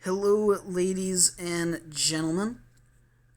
Hello, ladies and gentlemen.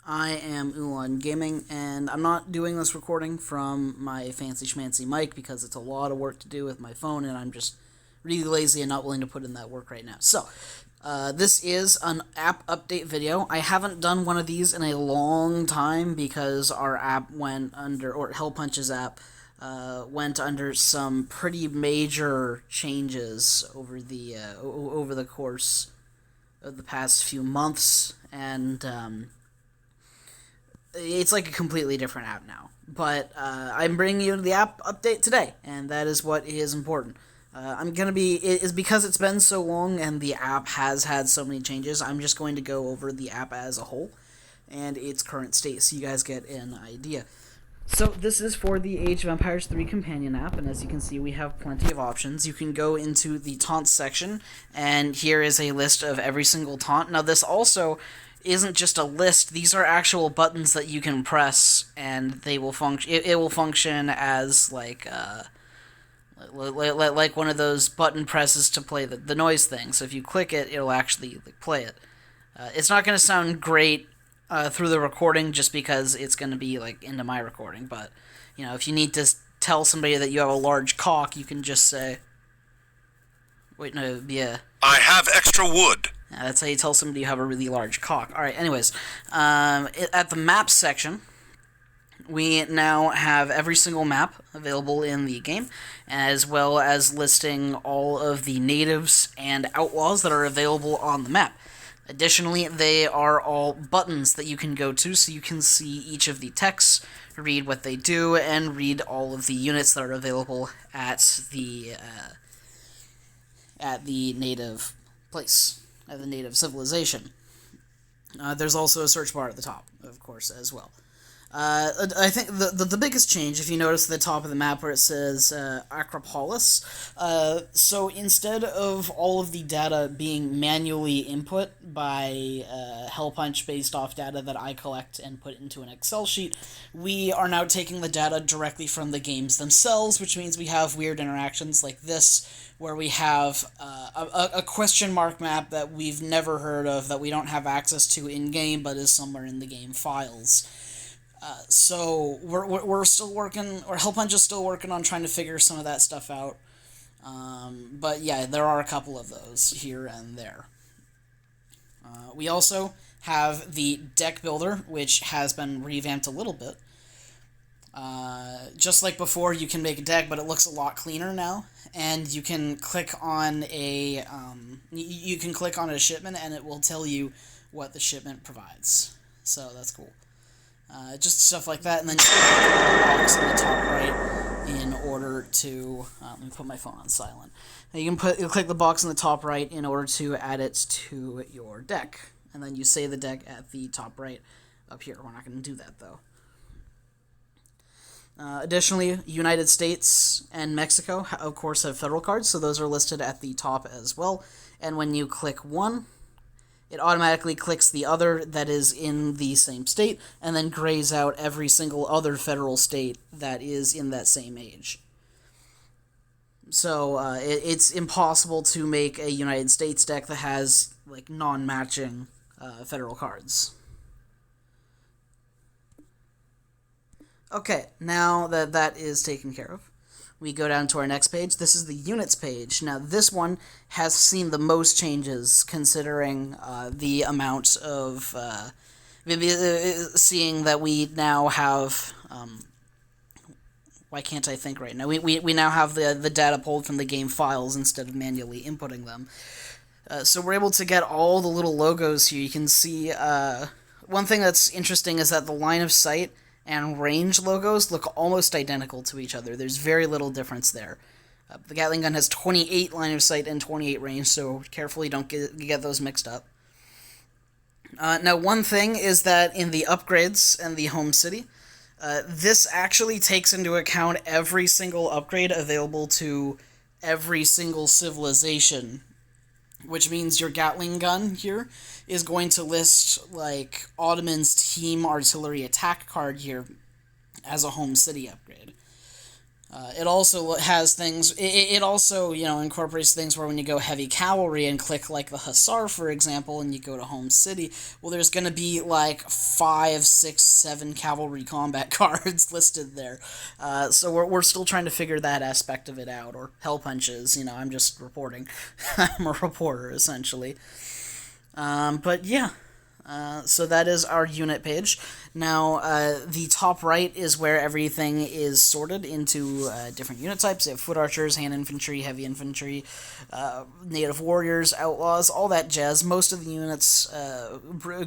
I am Ulan Gaming, and I'm not doing this recording from my fancy schmancy mic because it's a lot of work to do with my phone, and I'm just really lazy and not willing to put in that work right now. So, this is an app update video. I haven't done one of these in a long time because our app went under, or Hell Punch's app, went under some pretty major changes over the course of the past few months, and it's like a completely different app now. But I'm bringing you the app update today, and that is what is important. It's because it's been so long and the app has had so many changes, I'm just going to go over the app as a whole and its current state so you guys get an idea. So this is for the Age of Empires 3 companion app, and as you can see, we have plenty of options. You can go into the Taunts section, and here is a list of every single taunt. Now, this also isn't just a list. These are actual buttons that you can press, and they will function. It will function as like one of those button presses to play the noise thing. So if you click it, it'll actually play it. It's not going to sound great through the recording just because it's going to be like into my recording, but if you need to tell somebody that you have a large cock, you can just say, I have extra wood. That's how you tell somebody you have a really large cock. Alright, anyways, at the map section, we now have every single map available in the game, as well as listing all of the natives and outlaws that are available on the map. Additionally, they are all buttons that you can go to, so you can see each of the texts, read what they do, and read all of the units that are available at the native place, at the native civilization. There's also a search bar at the top, of course, as well. I think the biggest change, if you notice at the top of the map where it says Acropolis, so instead of all of the data being manually input by Hell Punch based off data that I collect and put into an Excel sheet, we are now taking the data directly from the games themselves, which means we have weird interactions like this, where we have a question mark map that we've never heard of, that we don't have access to in-game, but is somewhere in the game files. So we're still working, or Hell Punch is still working on trying to figure some of that stuff out. But yeah, there are a couple of those here and there. We also have the deck builder, which has been revamped a little bit. Just like before, you can make a deck, but it looks a lot cleaner now. And you can click on a shipment, and it will tell you what the shipment provides. So that's cool. Just stuff like that, and then you click the box in the top right in order to... let me put my phone on silent. Now you click the box in the top right in order to add it to your deck. And then you say the deck at the top right up here. We're not going to do that, though. Additionally, United States and Mexico, of course, have federal cards, so those are listed at the top as well. And when you click one, it automatically clicks the other that is in the same state, and then grays out every single other federal state that is in that same age. So it's impossible to make a United States deck that has like non-matching federal cards. Okay, now that that is taken care of, we go down to our next page. This is the units page. Now, this one has seen the most changes, considering the amount of... seeing that we now have... why can't I think right now? We now have the data pulled from the game files instead of manually inputting them. So we're able to get all the little logos here. You can see... one thing that's interesting is that the line of sight and range logos look almost identical to each other. There's very little difference there. The Gatling gun has 28 line of sight and 28 range, so carefully don't get those mixed up. Now, one thing is that in the upgrades and the home city, this actually takes into account every single upgrade available to every single civilization, which means your Gatling gun here is going to list, like, Ottoman's Team Artillery Attack card here as a home city upgrade. It also has things. It also incorporates things where when you go heavy cavalry and click like the hussar, for example, and you go to home city, well, there's going to be like 5, 6, 7 cavalry combat cards listed there. So we're still trying to figure that aspect of it out. Or hell punches. I'm just reporting. I'm a reporter essentially. But yeah. So that is our unit page. Now, the top right is where everything is sorted into different unit types. You have foot archers, hand infantry, heavy infantry, native warriors, outlaws, all that jazz. Most of the units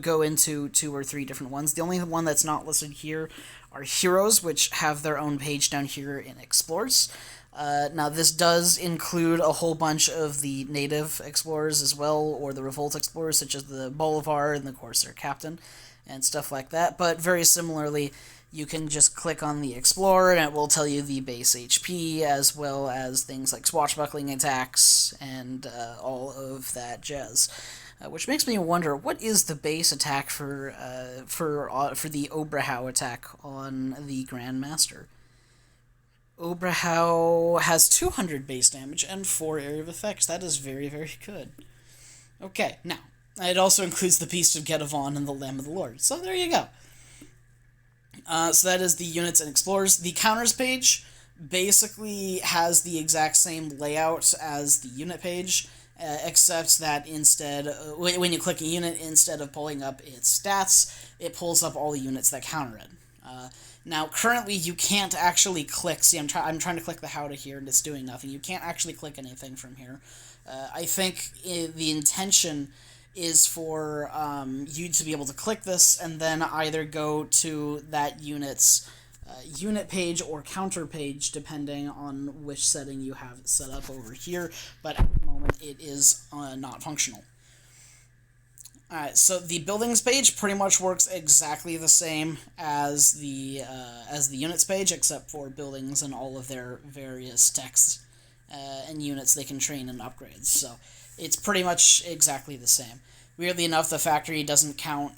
go into 2 or 3 different ones. The only one that's not listed here are heroes, which have their own page down here in explorers. Now, this does include a whole bunch of the native explorers as well, or the revolt explorers, such as the Bolivar and the Corsair Captain, and stuff like that. But very similarly, you can just click on the explorer, and it will tell you the base HP, as well as things like swashbuckling attacks, and all of that jazz. Which makes me wonder, what is the base attack for the Oberhau attack on the Grandmaster? Oberhau has 200 base damage and 4 area of effects. That is very, very good. Okay, now, it also includes the Beast of Gedavon and the Lamb of the Lord. So there you go. So that is the units and explorers. The counters page basically has the exact same layout as the unit page, except that instead, when you click a unit, instead of pulling up its stats, it pulls up all the units that counter it. Now, currently, you can't actually click. See, I'm trying to click the how to here, and it's doing nothing. You can't actually click anything from here. I think the intention is for you to be able to click this and then either go to that unit's unit page or counter page, depending on which setting you have set up over here. But at the moment, it is not functional. Alright, so the buildings page pretty much works exactly the same as the units page, except for buildings and all of their various texts and units they can train and upgrade. So it's pretty much exactly the same. Weirdly enough, the factory doesn't count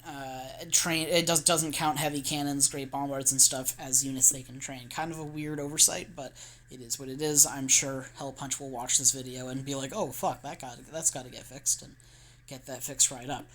doesn't count heavy cannons, great bombards, and stuff as units they can train. Kind of a weird oversight, but it is what it is. I'm sure Hell Punch will watch this video and be like, "Oh fuck, that's got to get fixed," and get that fixed right up.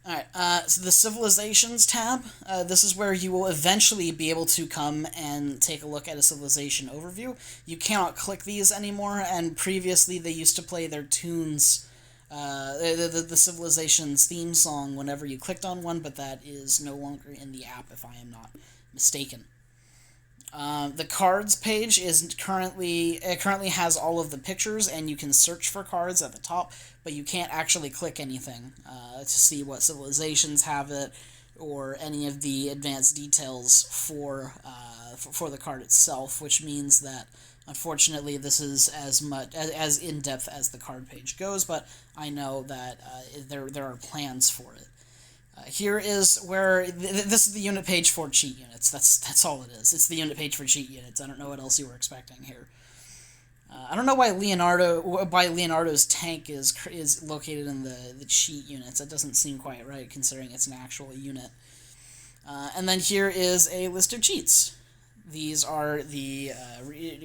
Alright, so the Civilizations tab, this is where you will eventually be able to come and take a look at a civilization overview. You cannot click these anymore, and previously they used to play their tunes, the Civilizations theme song whenever you clicked on one, but that is no longer in the app, if I am not mistaken. The cards page is currently has all of the pictures, and you can search for cards at the top, but you can't actually click anything to see what civilizations have it or any of the advanced details for the card itself, which means that unfortunately this is as in depth as the card page goes, but I know that there are plans for it. Here is where this is the unit page for cheat units. That's all it is. It's the unit page for cheat units. I don't know what else you were expecting here. I don't know why Leonardo's tank is located in the cheat units. That doesn't seem quite right considering it's an actual unit. And then here is a list of cheats. These are the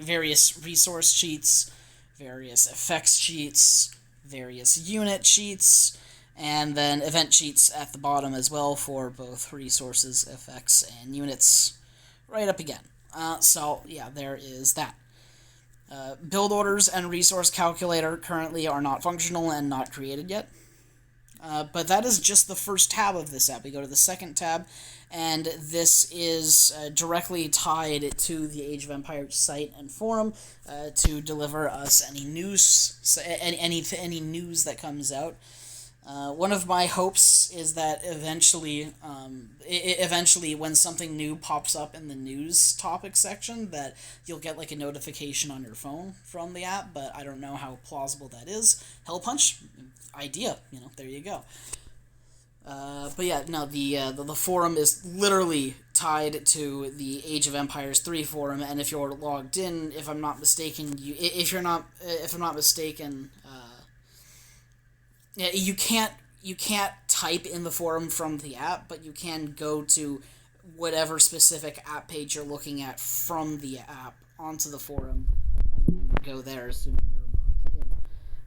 various resource cheats, various effects cheats, various unit cheats, and then event cheats at the bottom as well for both resources, effects, and units right up again. So, yeah, there is that. Build orders and resource calculator currently are not functional and not created yet. But that is just the first tab of this app. We go to the second tab, and this is directly tied to the Age of Empires site and forum to deliver us any news, any news that comes out. One of my hopes is that eventually, when something new pops up in the news topic section, that you'll get like a notification on your phone from the app, but I don't know how plausible that is. Hell Punch, idea, there you go. But yeah, no, the forum is literally tied to the Age of Empires 3 forum, and if you're logged in, if I'm not mistaken, if I'm not mistaken, you can't type in the forum from the app, but you can go to whatever specific app page you're looking at from the app onto the forum, and then go there assuming you're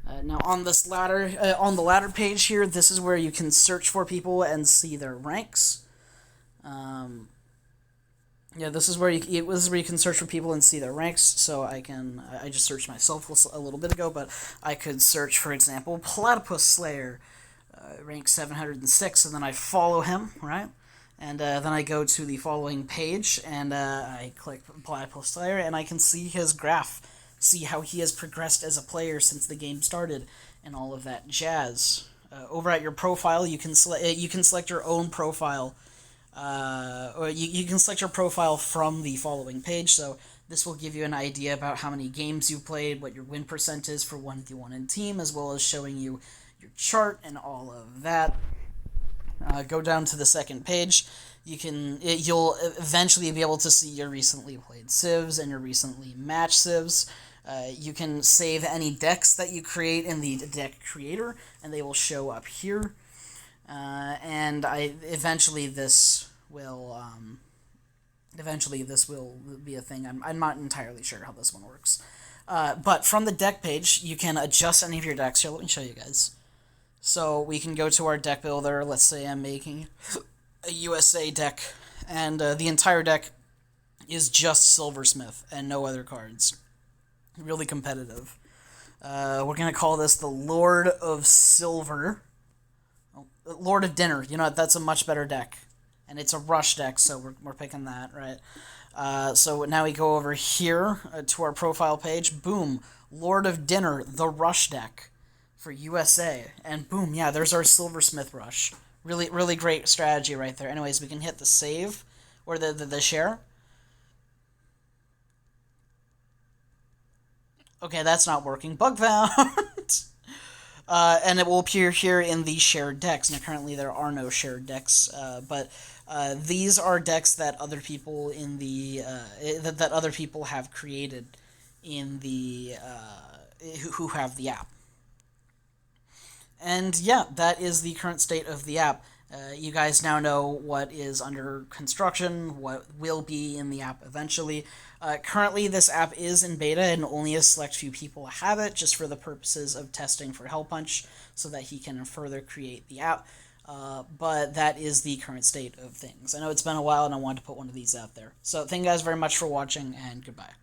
logged in. Now on the ladder page here, this is where you can search for people and see their ranks. Yeah, this is where you can search for people and see their ranks. So I just searched myself a little bit ago, but I could search, for example, Platypus Slayer, rank 706, and then I follow him, right? And then I go to the following page, and I click Platypus Slayer, and I can see his graph, see how he has progressed as a player since the game started, and all of that jazz. Over at your profile, you can select your own profile, or you can select your profile from the following page. So this will give you an idea about how many games you played, what your win percent is for 1v1 in team, as well as showing you your chart and all of that. Go down to the second page. You'll eventually be able to see your recently played civs and your recently matched civs. You can save any decks that you create in the deck creator, and they will show up here. And eventually this will be a thing. I'm not entirely sure how this one works. But from the deck page, you can adjust any of your decks. Here, let me show you guys. So we can go to our deck builder. Let's say I'm making a USA deck, and the entire deck is just Silversmith and no other cards. Really competitive. We're going to call this the Lord of Silver. Oh, Lord of Dinner. You know, that's a much better deck. And it's a rush deck, so we're picking that, right? So now we go over here to our profile page. Boom. Lord of Dinner, the rush deck for USA. And boom, yeah, there's our Silversmith rush. Really, really great strategy right there. Anyways, we can hit the save, or the share. Okay, that's not working. Bug found! And it will appear here in the shared decks. Now, currently there are no shared decks, but these are decks that other people in the that other people have created in the who have the app. And yeah, that is the current state of the app. You guys now know what is under construction, what will be in the app eventually. Currently, this app is in beta, and only a select few people have it, just for the purposes of testing for Hellpunch, so that he can further create the app. But that is the current state of things. I know it's been a while, and I wanted to put one of these out there. So thank you guys very much for watching, and goodbye.